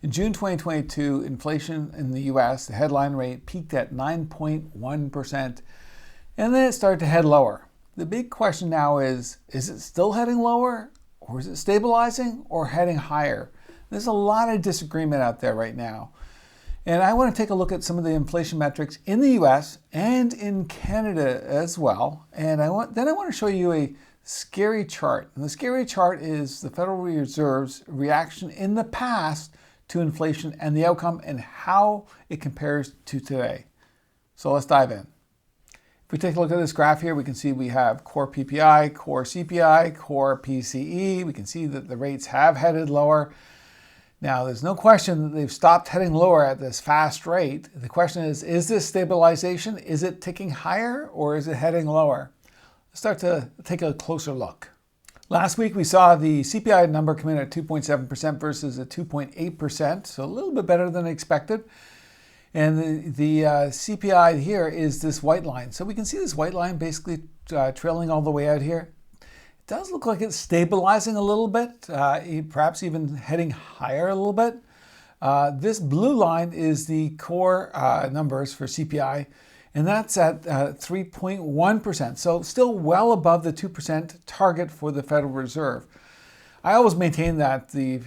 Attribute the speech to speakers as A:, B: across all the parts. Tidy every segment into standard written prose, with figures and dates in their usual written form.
A: In June 2022, inflation in the US, the headline rate peaked at 9.1%, and then it started to head lower. The big question now is it still heading lower, or is it stabilizing, or heading higher? There's a lot of disagreement out there right now. And I want to take a look at some of the inflation metrics in the US and in Canada as well. And I want to show you a scary chart. And the scary chart is the Federal Reserve's reaction in the past to inflation and the outcome and how it compares to today. So let's dive in. If we take a look at this graph here, we can see we have core PPI, core CPI, core PCE. We can see that the rates have headed lower. Now, there's no question that they've stopped heading lower at this fast rate. The question is this stabilization? Is it ticking higher or is it heading lower? Let's start to take a closer look. Last week, we saw the CPI number come in at 2.7% versus a 2.8%, so a little bit better than expected. And the CPI here is this white line. So we can see this white line basically trailing all the way out here. It does look like it's stabilizing a little bit, perhaps even heading higher a little bit. This blue line is the core numbers for CPI, and that's at 3.1%. So still well above the 2% target for the Federal Reserve. I always maintain that the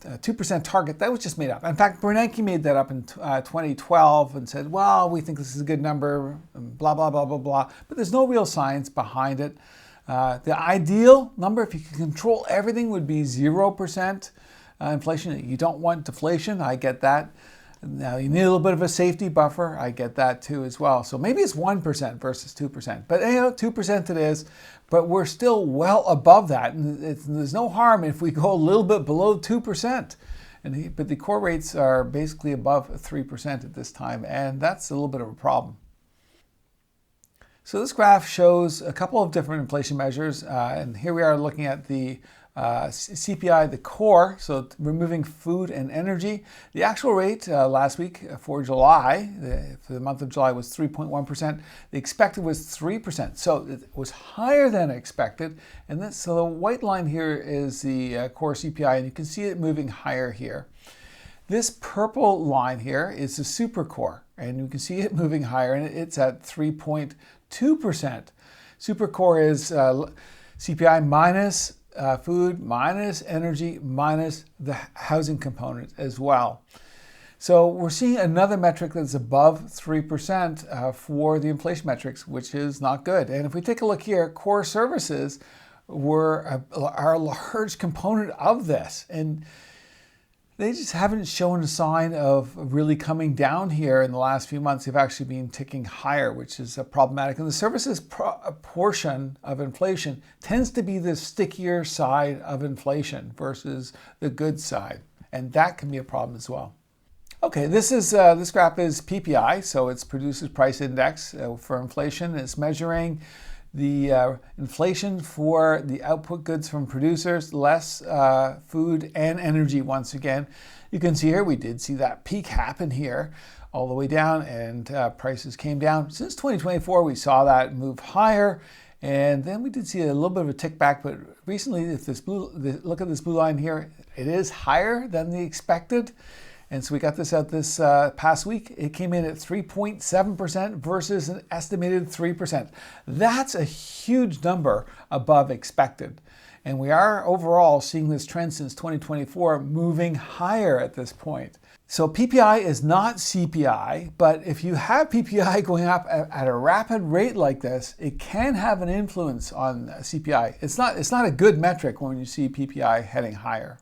A: 2% target, that was just made up. In fact, Bernanke made that up in 2012 and said, well, we think this is a good number, blah, blah, blah, blah, blah. But there's no real science behind it. The ideal number, if you can control everything, would be 0% inflation. You don't want deflation. I get that. Now, you need a little bit of a safety buffer. I get that too as well. So maybe it's 1% versus 2%. But 2% it is. But we're still well above that. And there's no harm if we go a little bit below 2%. But the core rates are basically above 3% at this time. And that's a little bit of a problem. So this graph shows a couple of different inflation measures. And here we are looking at the CPI, the core, so removing food and energy. The actual rate last week for July, for the month of July, was 3.1%. The expected was 3%. So it was higher than expected. And so the white line here is the core CPI, and you can see it moving higher here. This purple line here is the super core, and you can see it moving higher, and it's at 3.2%. Super core is CPI minus food, minus energy, minus the housing component as well. So we're seeing another metric that's above 3% for the inflation metrics, which is not good. And if we take a look here, core services are a large component of this. And they just haven't shown a sign of really coming down here in the last few months. They've actually been ticking higher, which is problematic. And the services portion of inflation tends to be the stickier side of inflation versus the goods side. And that can be a problem as well. Okay, this graph is PPI, so it's Producers Price Index for inflation. It's measuring the inflation for the output goods from producers, less food and energy once again. You can see here, we did see that peak happen here all the way down, and prices came down. Since 2024, we saw that move higher, and then we did see a little bit of a tick back, but recently, if look at this blue line here, it is higher than the expected. And so we got this out this past week. It came in at 3.7% versus an estimated 3%. That's a huge number above expected. And we are overall seeing this trend since 2024 moving higher at this point. So PPI is not CPI, but if you have PPI going up at a rapid rate like this, it can have an influence on CPI. It's not a good metric when you see PPI heading higher.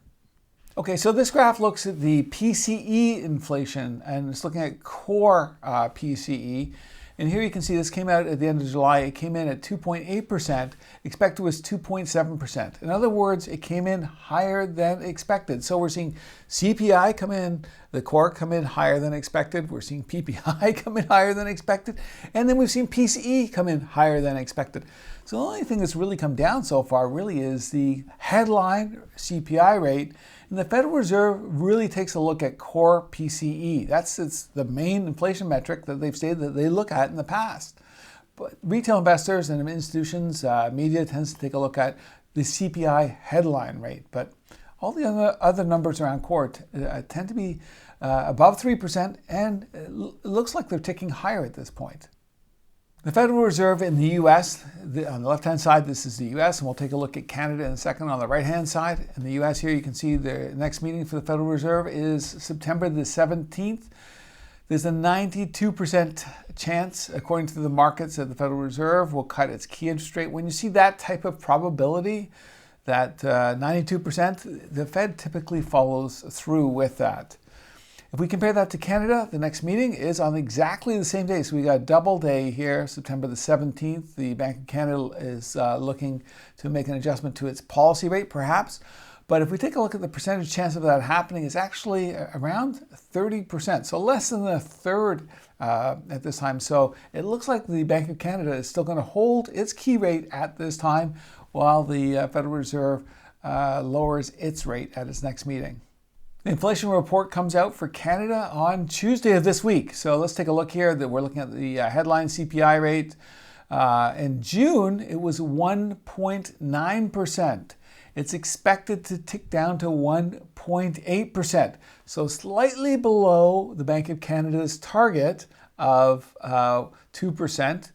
A: Okay, so this graph looks at the PCE inflation, and it's looking at core PCE. And here you can see this came out at the end of July. It came in at 2.8%. Expected was 2.7%. In other words, it came in higher than expected. So we're seeing CPI come in, the core come in higher than expected. We're seeing PPI come in higher than expected. And then we've seen PCE come in higher than expected. So the only thing that's really come down so far really is the headline CPI rate. And the Federal Reserve really takes a look at core PCE. It's the main inflation metric that they've stated that they look at in the past. But retail investors and institutions, media tends to take a look at the CPI headline rate. But all the other numbers around core tend to be above 3%, and it looks like they're ticking higher at this point. The Federal Reserve in the U.S., on the left-hand side, this is the U.S., and we'll take a look at Canada in a second on the right-hand side. In the U.S. here, you can see the next meeting for the Federal Reserve is September the 17th. There's a 92% chance, according to the markets, that the Federal Reserve will cut its key interest rate. When you see that type of probability, that 92%, the Fed typically follows through with that. If we compare that to Canada, the next meeting is on exactly the same day. So we got a double day here, September the 17th. The Bank of Canada is looking to make an adjustment to its policy rate, perhaps. But if we take a look at the percentage chance of that happening, it's actually around 30%. So less than a third at this time. So it looks like the Bank of Canada is still going to hold its key rate at this time, while the Federal Reserve lowers its rate at its next meeting. The inflation report comes out for Canada on Tuesday of this week. So let's take a look here. That we're looking at the headline CPI rate. In June, it was 1.9%. It's expected to tick down to 1.8%. So slightly below the Bank of Canada's target of 2%,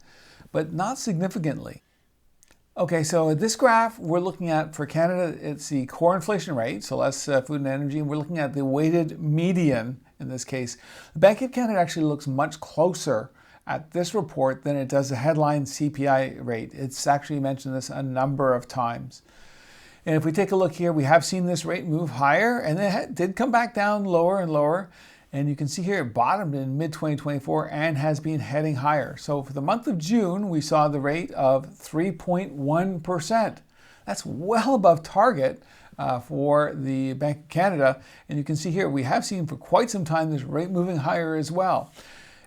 A: but not significantly. Okay, so this graph we're looking at for Canada, it's the core inflation rate, so less food and energy, and we're looking at the weighted median in this case. The Bank of Canada actually looks much closer at this report than it does the headline CPI rate. It's actually mentioned this a number of times. And if we take a look here, we have seen this rate move higher, and it did come back down lower and lower. And you can see here it bottomed in mid-2024 and has been heading higher. So for the month of June, we saw the rate of 3.1%. That's well above target for the Bank of Canada. And you can see here, we have seen for quite some time this rate moving higher as well.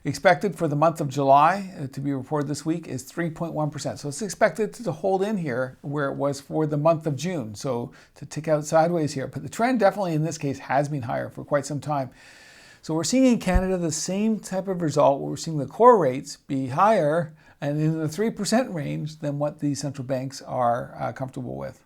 A: Expected for the month of July to be reported this week is 3.1%. So it's expected to hold in here where it was for the month of June. So to tick out sideways here. But the trend definitely in this case has been higher for quite some time. So we're seeing in Canada the same type of result where we're seeing the core rates be higher and in the 3% range than what the central banks are comfortable with.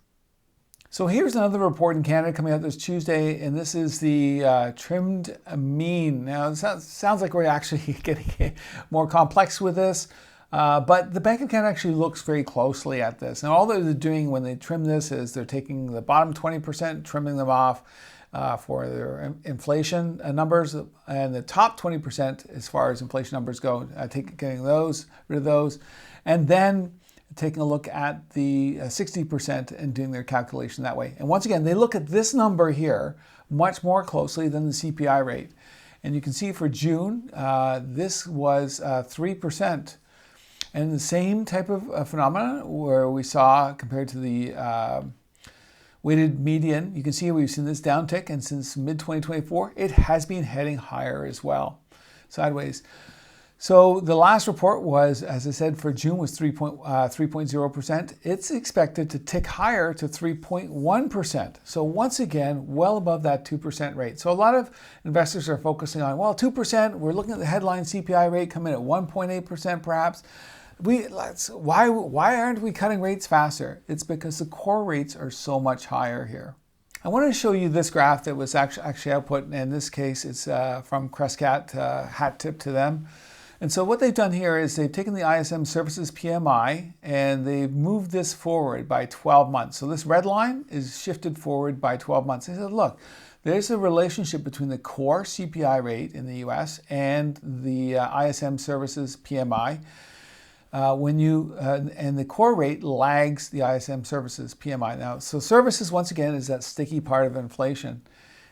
A: So here's another report in Canada coming out this Tuesday, and this is the trimmed mean. Now, it sounds like we're actually getting more complex with this, but the Bank of Canada actually looks very closely at this. And all they're doing when they trim this is they're taking the bottom 20%, trimming them off for their inflation numbers, and the top 20% as far as inflation numbers go, getting rid of those, and then taking a look at the 60% and doing their calculation that way. And once again, they look at this number here much more closely than the CPI rate. And you can see for June, this was 3%. And the same type of phenomena where we saw compared to the weighted median, you can see we've seen this downtick, and since mid-2024, it has been heading higher as well, sideways. So the last report was, as I said, for June was 3.0%. It's expected to tick higher to 3.1%. So once again, well above that 2% rate. So a lot of investors are focusing on, well, 2%, we're looking at the headline CPI rate come in at 1.8% perhaps. Why aren't we cutting rates faster? It's because the core rates are so much higher here. I wanted to show you this graph that was actually output, and in this case it's from Crescat, hat tip to them. And so what they've done here is they've taken the ISM Services PMI and they've moved this forward by 12 months. So this red line is shifted forward by 12 months. They said, look, there's a relationship between the core CPI rate in the US and the ISM Services PMI. And the core rate lags the ISM Services PMI. Now, so services, once again, is that sticky part of inflation.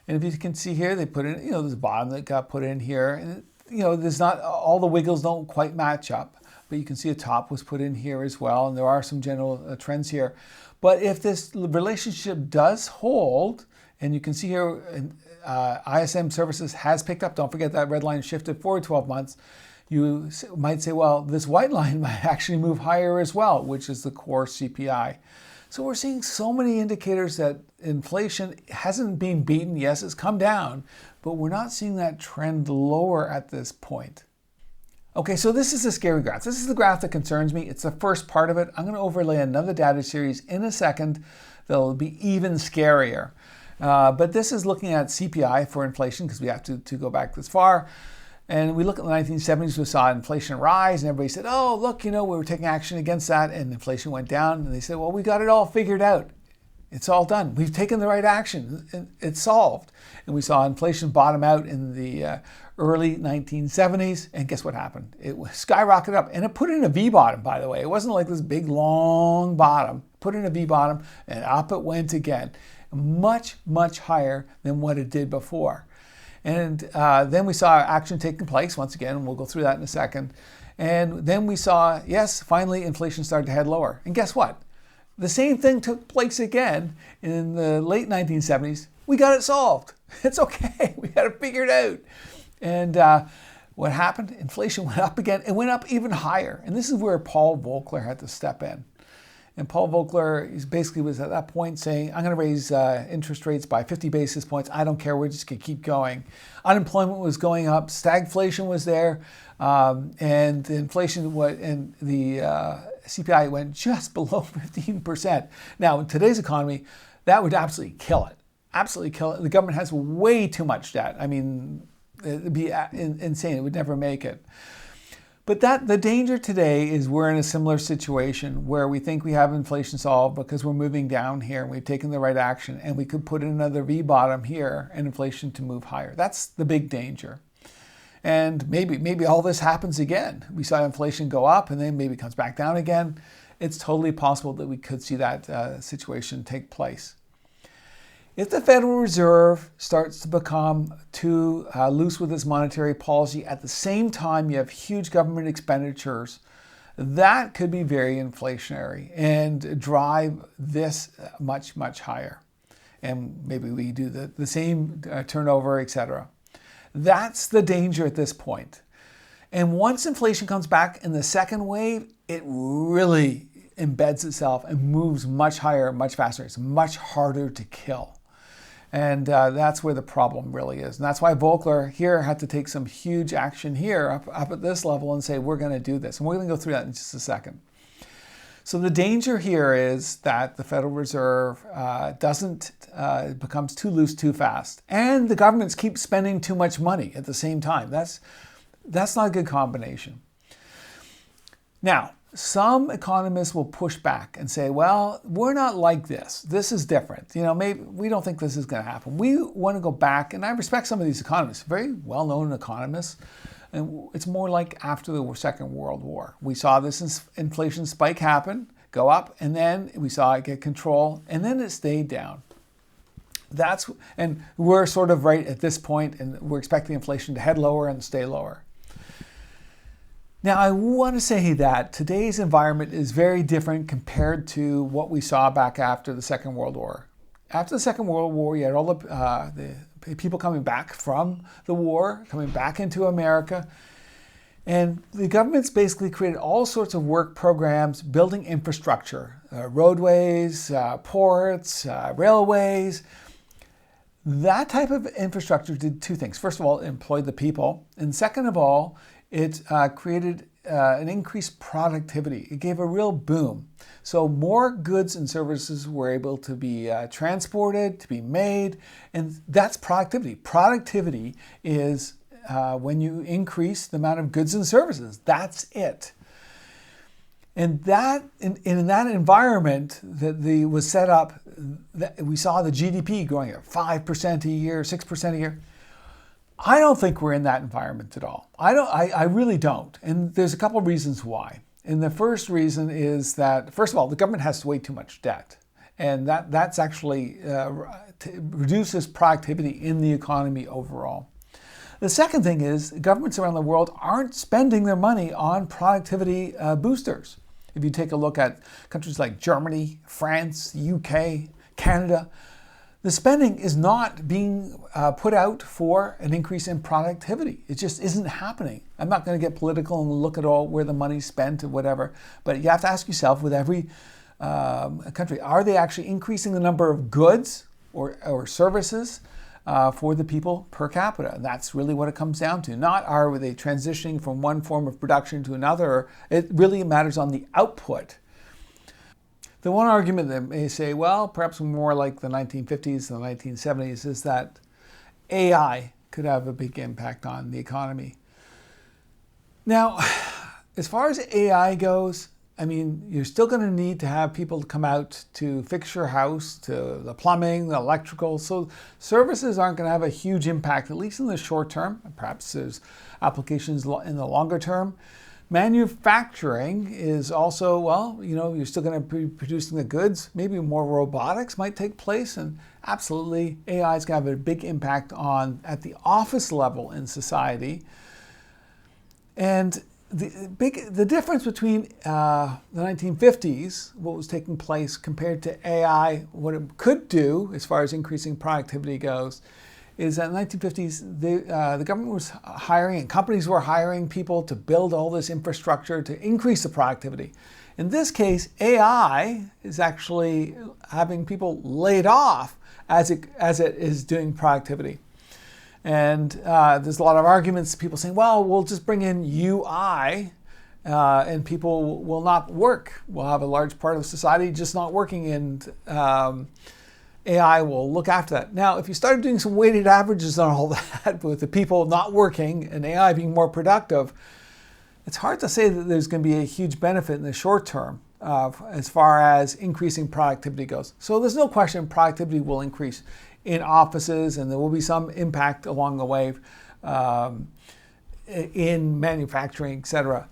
A: And if you can see here, they put in, there's a bottom that got put in here. And there's not, all the wiggles don't quite match up, but you can see a top was put in here as well, and there are some general trends here. But if this relationship does hold, and you can see here, ISM Services has picked up, don't forget that red line shifted forward 12 months, you might say, well, this white line might actually move higher as well, which is the core CPI. So we're seeing so many indicators that inflation hasn't been beaten. Yes, it's come down, but we're not seeing that trend lower at this point. Okay, so this is a scary graph. This is the graph that concerns me. It's the first part of it. I'm going to overlay another data series in a second that'll be even scarier. But this is looking at CPI for inflation because we have to go back this far. And we look at the 1970s, we saw inflation rise, and everybody said, oh, look, we were taking action against that, and inflation went down. And they said, well, we got it all figured out. It's all done. We've taken the right action. It's solved. And we saw inflation bottom out in the early 1970s. And guess what happened? It skyrocketed up. And it put in a V bottom, by the way. It wasn't like this big, long bottom. Put in a V bottom, and up it went again. Much, much higher than what it did before. And then we saw action taking place once again, and we'll go through that in a second. And then we saw, yes, finally inflation started to head lower. And guess what? The same thing took place again in the late 1970s. We got it solved. It's okay. We got it figured out. And what happened? Inflation went up again. It went up even higher. And this is where Paul Volcker had to step in. And Paul Volcker basically was at that point saying, I'm going to raise interest rates by 50 basis points. I don't care. We're just going to keep going. Unemployment was going up. Stagflation was there. And the inflation and the CPI went just below 15%. Now, in today's economy, that would absolutely kill it. Absolutely kill it. The government has way too much debt. I mean, it'd be insane. It would never make it. But the danger today is we're in a similar situation where we think we have inflation solved because we're moving down here and we've taken the right action, and we could put in another V bottom here and inflation to move higher. That's the big danger. And maybe all this happens again. We saw inflation go up and then maybe it comes back down again. It's totally possible that we could see that situation take place. If the Federal Reserve starts to become too loose with its monetary policy, at the same time you have huge government expenditures, that could be very inflationary and drive this much, much higher. And maybe we do the same turnover, etc. That's the danger at this point. And once inflation comes back in the second wave, it really embeds itself and moves much higher, much faster. It's much harder to kill. And that's where the problem really is. And that's why Volcker here had to take some huge action here up at this level and say, we're going to do this. And we're going to go through that in just a second. So the danger here is that the Federal Reserve becomes too loose too fast. And the governments keep spending too much money at the same time. That's not a good combination. Now, some economists will push back and say, well, we're not like this. This is different. Maybe we don't think this is going to happen. We want to go back, and I respect some of these economists, very well-known economists, and it's more like after the Second World War. We saw this inflation spike happen, go up, and then we saw it get control, and then it stayed down. And we're sort of right at this point, and we're expecting inflation to head lower and stay lower. Now, I want to say that today's environment is very different compared to what we saw back after the Second World War. After the Second World War, you had all the people coming back from the war, coming back into America. And the government's basically created all sorts of work programs, building infrastructure, roadways, ports, railways. That type of infrastructure did two things. First of all, it employed the people. And second of all, it created an increased productivity. It gave a real boom. So more goods and services were able to be transported, to be made, and that's productivity. Productivity is when you increase the amount of goods and services. That's it. And that in that environment that was set up, we saw the GDP growing at 5% a year, 6% a year. I don't think we're in that environment at all. I really don't. And there's a couple of reasons why. And the first reason is that, first of all, the government has way too much debt. And that's actually reduces productivity in the economy overall. The second thing is governments around the world aren't spending their money on productivity boosters. If you take a look at countries like Germany, France, UK, Canada, the spending is not being put out for an increase in productivity. It just isn't happening. I'm not going to get political and look at all where the money's spent or whatever, but you have to ask yourself with every country, are they actually increasing the number of goods or services for the people per capita? And that's really what it comes down to. Not are they transitioning from one form of production to another. It really matters on the output. The one argument that may say, well, perhaps more like the 1950s and the 1970s, is that AI could have a big impact on the economy. Now, as far as AI goes, I mean, you're still going to need to have people come out to fix your house, to the plumbing, the electrical. So services aren't going to have a huge impact, at least in the short term. Perhaps there's applications in the longer term. Manufacturing is also, well, you're still going to be producing the goods. Maybe more robotics might take place. And absolutely, AI is going to have a big impact at the office level in society. And the difference between the 1950s, what was taking place, compared to AI, what it could do as far as increasing productivity goes, is that in the 1950s, the government was hiring and companies were hiring people to build all this infrastructure to increase the productivity. In this case, AI is actually having people laid off as it is doing productivity. And there's a lot of arguments, people saying, well, we'll just bring in UI and people will not work. We'll have a large part of society just not working, and AI will look after that. Now, if you started doing some weighted averages on all that, with the people not working and AI being more productive, it's hard to say that there's going to be a huge benefit in the short term as far as increasing productivity goes. So there's no question productivity will increase in offices, and there will be some impact along the way in manufacturing, etc.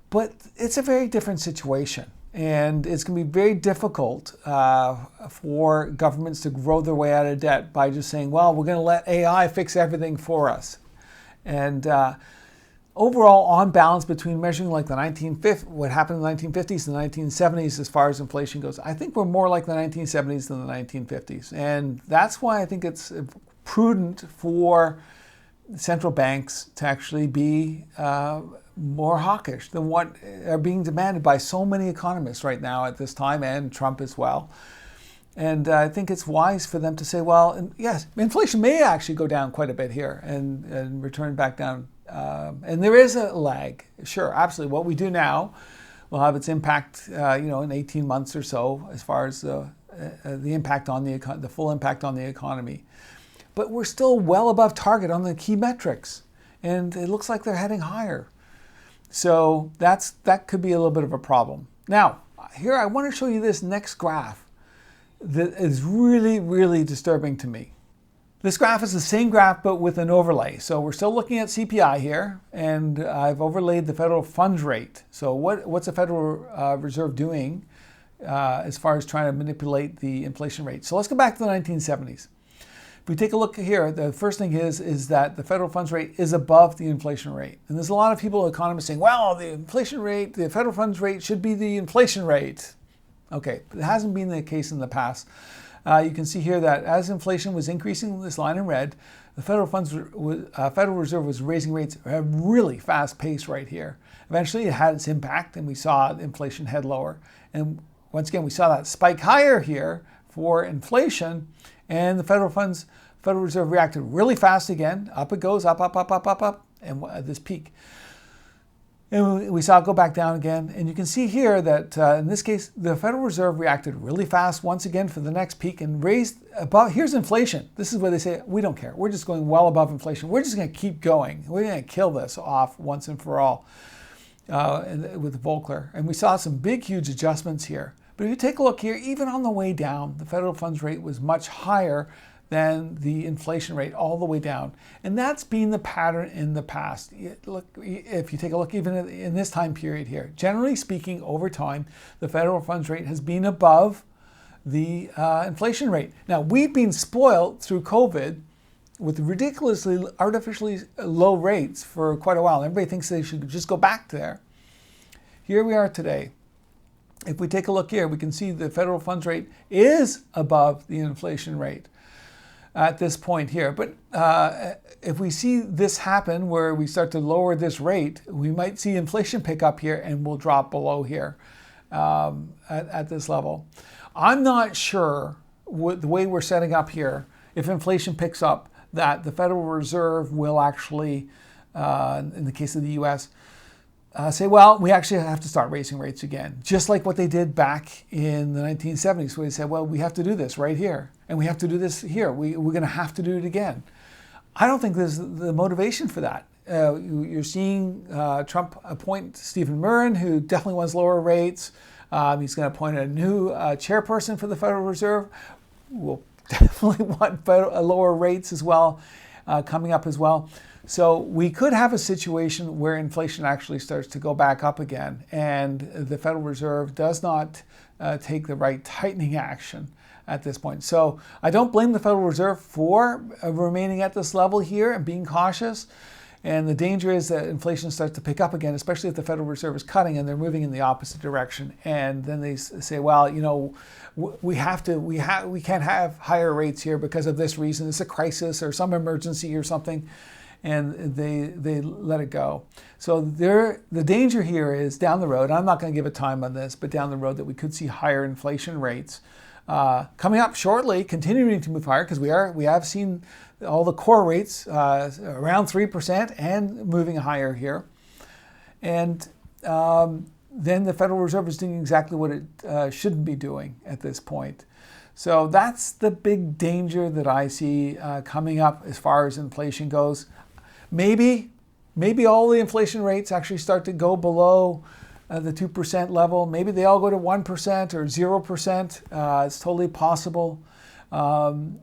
A: But it's a very different situation, and it's going to be very difficult for governments to grow their way out of debt by just saying, well, we're going to let AI fix everything for us. And overall, on balance between measuring like what happened in the 1950s and the 1970s as far as inflation goes, I think we're more like the 1970s than the 1950s. And that's why I think it's prudent for central banks to actually be more hawkish than what are being demanded by so many economists right now at this time, and Trump as well. And I think it's wise for them to say, well, yes, inflation may actually go down quite a bit here and return back down. And there is a lag, sure, absolutely. What we do now will have its impact, in 18 months or so, as far as the impact on the full impact on the economy. But we're still well above target on the key metrics, and it looks like they're heading higher. So that could be a little bit of a problem. Now, here I want to show you this next graph that is really, really disturbing to me. This graph is the same graph, but with an overlay. So we're still looking at CPI here, and I've overlaid the federal funds rate. So what's the Federal Reserve doing as far as trying to manipulate the inflation rate? So let's go back to the 1970s. If we take a look here, the first thing is that the federal funds rate is above the inflation rate. And there's a lot of people, economists, saying, well, the inflation rate, the federal funds rate should be the inflation rate. Okay, but it hasn't been the case in the past. You can see here that as inflation was increasing, this line in red, the Federal Reserve was raising rates at a really fast pace right here. Eventually, it had its impact, and we saw inflation head lower. And once again, we saw that spike higher here for inflation, and the Federal Reserve reacted really fast again. Up it goes, up, and this peak. And we saw it go back down again. And you can see here that in this case, the Federal Reserve reacted really fast once again for the next peak and raised above. Here's inflation. This is where they say, we don't care. We're just going well above inflation. We're just going to keep going. We're going to kill this off once and for all with Volcker. And we saw some big, huge adjustments here. But if you take a look here, even on the way down, the federal funds rate was much higher than the inflation rate all the way down. And that's been the pattern in the past. Look, if you take a look even in this time period here, generally speaking, over time, the federal funds rate has been above the inflation rate. Now, we've been spoiled through COVID with ridiculously, artificially low rates for quite a while. Everybody thinks they should just go back there. Here we are today. If we take a look here, we can see the federal funds rate is above the inflation rate at this point here. But if we see this happen where we start to lower this rate, we might see inflation pick up here and we'll drop below here at this level. I'm not sure the way we're setting up here, if inflation picks up, that the Federal Reserve will actually, in the case of the US, say, well, we actually have to start raising rates again, just like what they did back in the 1970s, where they said, well, we have to do this right here, and we have to do this here. We're going to have to do it again. I don't think there's the motivation for that. You're seeing Trump appoint Stephen Murrin, who definitely wants lower rates. He's going to appoint a new chairperson for the Federal Reserve. We'll definitely want lower rates as well, coming up as well. So we could have a situation where inflation actually starts to go back up again, and the Federal Reserve does not take the right tightening action at this point. So I don't blame the Federal Reserve for remaining at this level here and being cautious. And the danger is that inflation starts to pick up again, especially if the Federal Reserve is cutting and they're moving in the opposite direction. And then they say, well, you know, we can't have higher rates here because of this reason. It's a crisis or some emergency or something. And they let it go. So the danger here is down the road, I'm not going to give a time on this, but down the road that we could see higher inflation rates coming up shortly, continuing to move higher, because we have seen all the core rates around 3% and moving higher here. And then the Federal Reserve is doing exactly what it shouldn't be doing at this point. So that's the big danger that I see coming up as far as inflation goes. Maybe all the inflation rates actually start to go below the 2% level. Maybe they all go to 1% or 0%. It's totally possible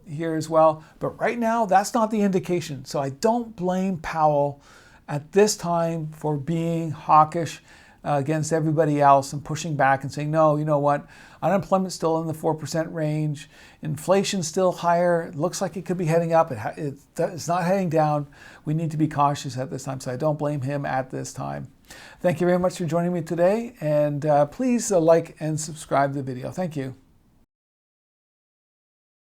A: here as well. But right now, that's not the indication. So I don't blame Powell at this time for being hawkish against everybody else and pushing back and saying, no, you know what? Unemployment's still in the 4% range. Inflation's still higher. It looks like it could be heading up. It's not heading down. We need to be cautious at this time. So I don't blame him at this time. Thank you very much for joining me today. And please like and subscribe to the video. Thank you.